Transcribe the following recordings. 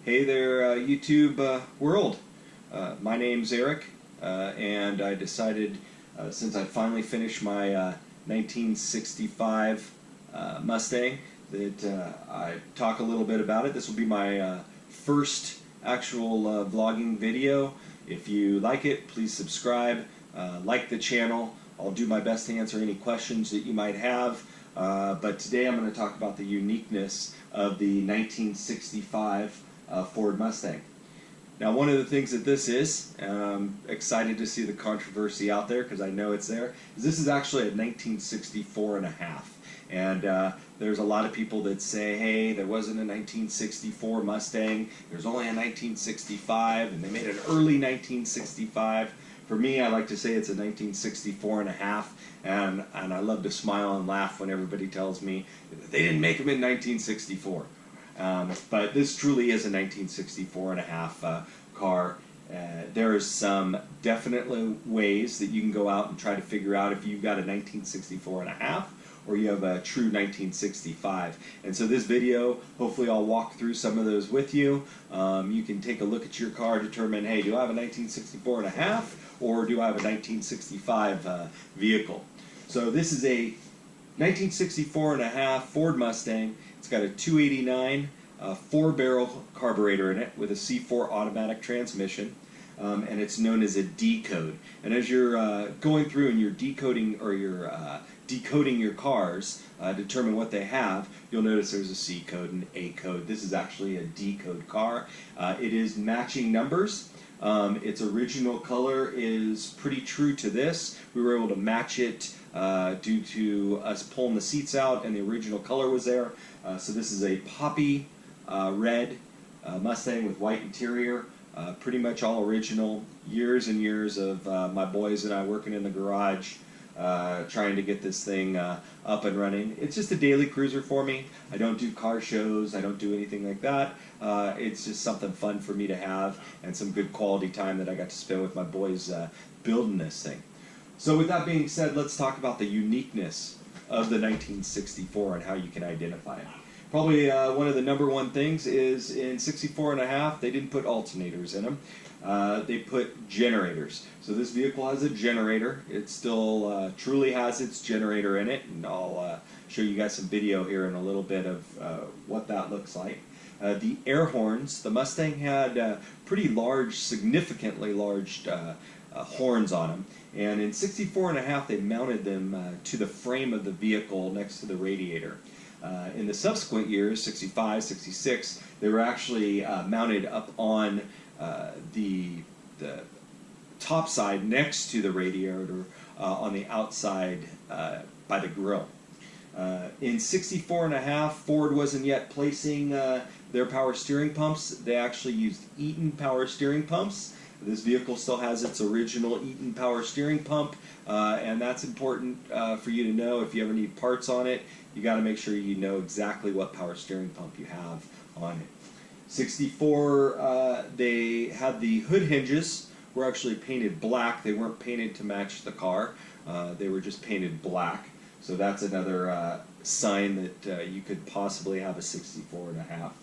Hey there, YouTube world. My name's Eric, and I decided, since I finally finished my 1965 Mustang, that I talk a little bit about it. This will be my first actual vlogging video. If you like it, please subscribe, like the channel. I'll do my best to answer any questions that you might have. But today I'm going to talk about the uniqueness of the 1965 Ford Mustang. Now, one of the things that this is, and I'm excited to see the controversy out there because I know it's there, is this is actually a 1964 and a half. And there's a lot of people that say, hey, there wasn't a 1964 Mustang, there's only a 1965, and they made an early 1965. For me, I like to say it's a 1964 and a half, and I love to smile and laugh when everybody tells me that they didn't make them in 1964. But this truly is a 1964 and a half car. There's some definitely ways that you can go out and try to figure out if you've got a 1964 and a half or you have a true 1965. And so this video, hopefully I'll walk through some of those with you. You can take a look at your car, determine, hey, do I have a 1964 and a half or do I have a 1965 vehicle? So this is a 1964 and a half Ford Mustang. It's got a 289 4-barrel carburetor in it with a C4 automatic transmission, and it's known as a D code. And as you're going through and you're decoding or you're decoding your cars, determine what they have, you'll notice there's a C code and A code. This is actually a D code car. It is matching numbers. Its original color is pretty true to this. We were able to match it due to us pulling the seats out, and the original color was there. So this is a poppy red Mustang with white interior, pretty much all original. Years and years of my boys and I working in the garage trying to get this thing up and running. It's just a daily cruiser for me. I don't do car shows, I don't do anything like that. It's just something fun for me to have and some good quality time that I got to spend with my boys building this thing. So with that being said, let's talk about the uniqueness of the 1964 and how you can identify it. Probably one of the number one things is in 64 and a half, they didn't put alternators in them. They put generators. So this vehicle has a generator. It still truly has its generator in it, and I'll show you guys some video here in a little bit of what that looks like. The air horns, the Mustang had pretty large, significantly large horns on them. And in 64 and a half, they mounted them to the frame of the vehicle next to the radiator. In the subsequent years, 65, 66, they were actually mounted up on the top side next to the radiator on the outside by the grill. In 64 and a half, Ford wasn't yet placing their power steering pumps. They actually used Eaton power steering pumps. This vehicle still has its original Eaton power steering pump, and that's important for you to know. If you ever need parts on it, you got to make sure you know exactly what power steering pump you have on it. 64, they had the hood hinges were actually painted black. They weren't painted to match the car. They were just painted black. So that's another sign that you could possibly have a 64 and a half.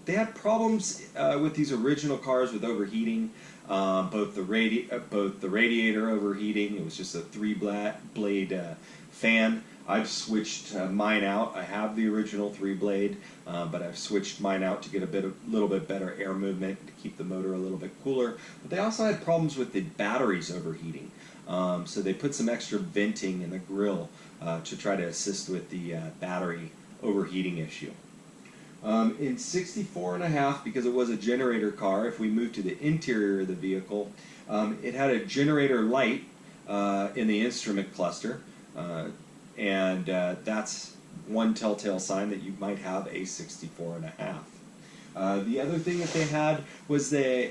They had problems with these original cars with overheating. Both the radiator overheating. It was just a 3-blade fan. I've switched mine out. I have the original 3-blade, but I've switched mine out to get a little bit better air movement to keep the motor a little bit cooler. But they also had problems with the batteries overheating. So they put some extra venting in the grill to try to assist with the battery overheating issue. In 64 and a half, because it was a generator car, if we move to the interior of the vehicle, it had a generator light in the instrument cluster, and that's one telltale sign that you might have a 64 and a half. The other thing that they had was the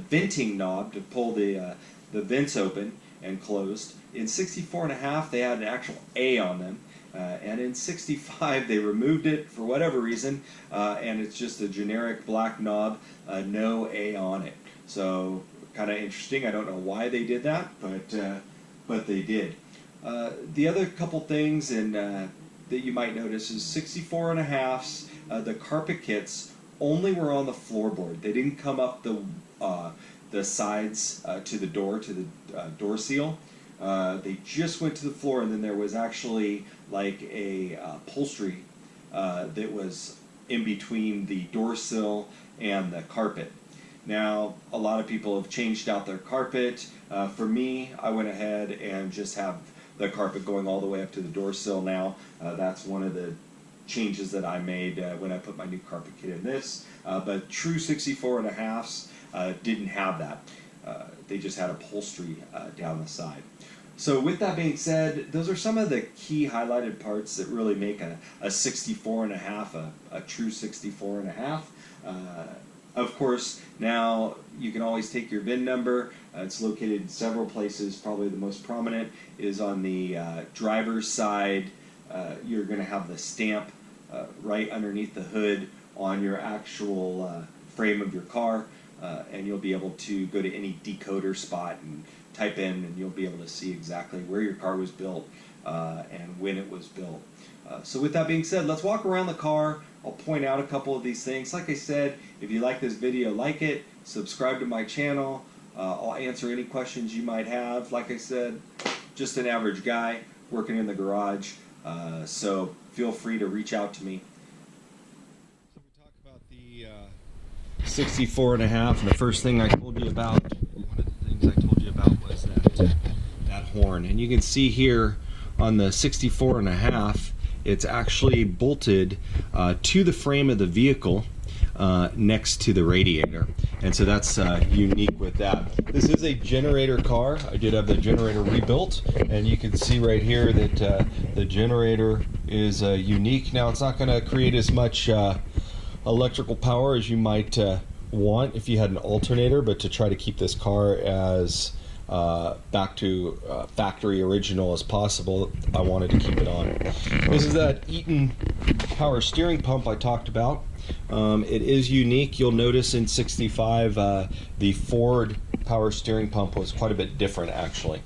venting knob to pull the vents open and closed. In 64 and a half, they had an actual A on them. And in 65, they removed it for whatever reason, and it's just a generic black knob, no A on it. So kind of interesting. I don't know why they did that, but they did. The other couple things that you might notice is 64 and a halves. The carpet kits only were on the floorboard. They didn't come up the sides to the door door seal. They just went to the floor, and then there was actually like a upholstery that was in between the door sill and the carpet. Now, a lot of people have changed out their carpet. For me, I went ahead and just have the carpet going all the way up to the door sill now. That's one of the changes that I made when I put my new carpet kit in this. But true 64.5s didn't have that. They just had upholstery down the side. So with that being said, those are some of the key highlighted parts that really make a 64.5 a true 64.5. Of course, now you can always take your VIN number. It's located in several places. Probably the most prominent is on the driver's side. You're going to have the stamp right underneath the hood on your actual frame of your car, and you'll be able to go to any decoder spot and type in, and you'll be able to see exactly where your car was built and when it was built. So with that being said, let's walk around the car. I'll point out a couple of these things. Like I said, if you like this video, like it, subscribe to my channel. I'll answer any questions you might have. Like I said, just an average guy working in the garage, so feel free to reach out to me. So we talk about the 64.5, and the first thing I told you about, one of the things I told you about was that horn. And you can see here on the 64.5, it's actually bolted to the frame of the vehicle next to the radiator, and so that's unique with that. This is a generator car. I did have the generator rebuilt, and you can see right here that the generator is unique. Now, it's not going to create as much electrical power as you might want if you had an alternator, but to try to keep this car as back to factory original as possible, I wanted to keep it on. This is that Eaton power steering pump I talked about. It is unique. You'll notice in 65 the Ford power steering pump was quite a bit different, actually.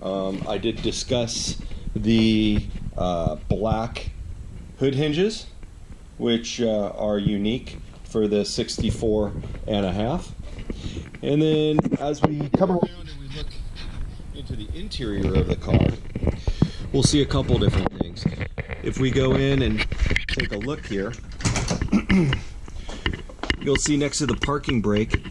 I did discuss the black hood hinges, which are unique for the 64.5. And then as we come around and we look into the interior of the car, we'll see a couple different things. If we go in and take a look here, you'll see next to the parking brake,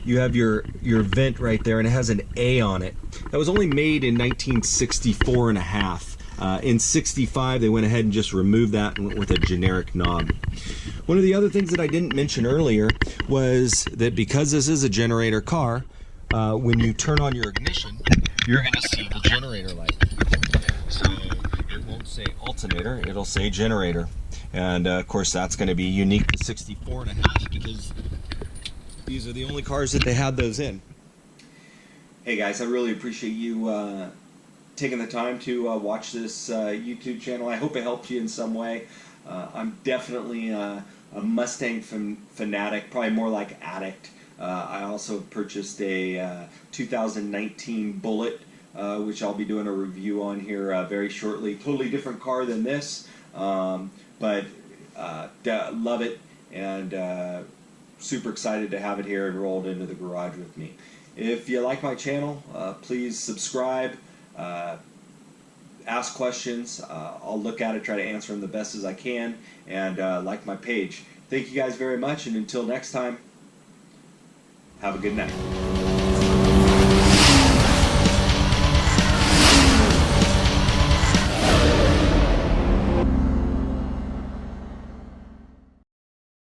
you have your vent right there, and it has an A on it. That was only made in 1964.5. In 65, they went ahead and just removed that and went with a generic knob. One of the other things that I didn't mention earlier was that because this is a generator car, when you turn on your ignition, you're going to see the generator light. So it won't say alternator, it'll say generator. And of course, that's going to be unique to 64.5 because these are the only cars that they had those in. Hey guys, I really appreciate you taking the time to watch this YouTube channel. I hope it helped you in some way. I'm definitely a Mustang fanatic, probably more like addict. I also purchased a 2019 Bullet, which I'll be doing a review on here very shortly. Totally different car than this, but love it, and super excited to have it here and rolled into the garage with me. If you like my channel, please subscribe. Ask questions. I'll look at it, try to answer them the best as I can, and like my page. Thank you guys very much, and until next time, have a good night.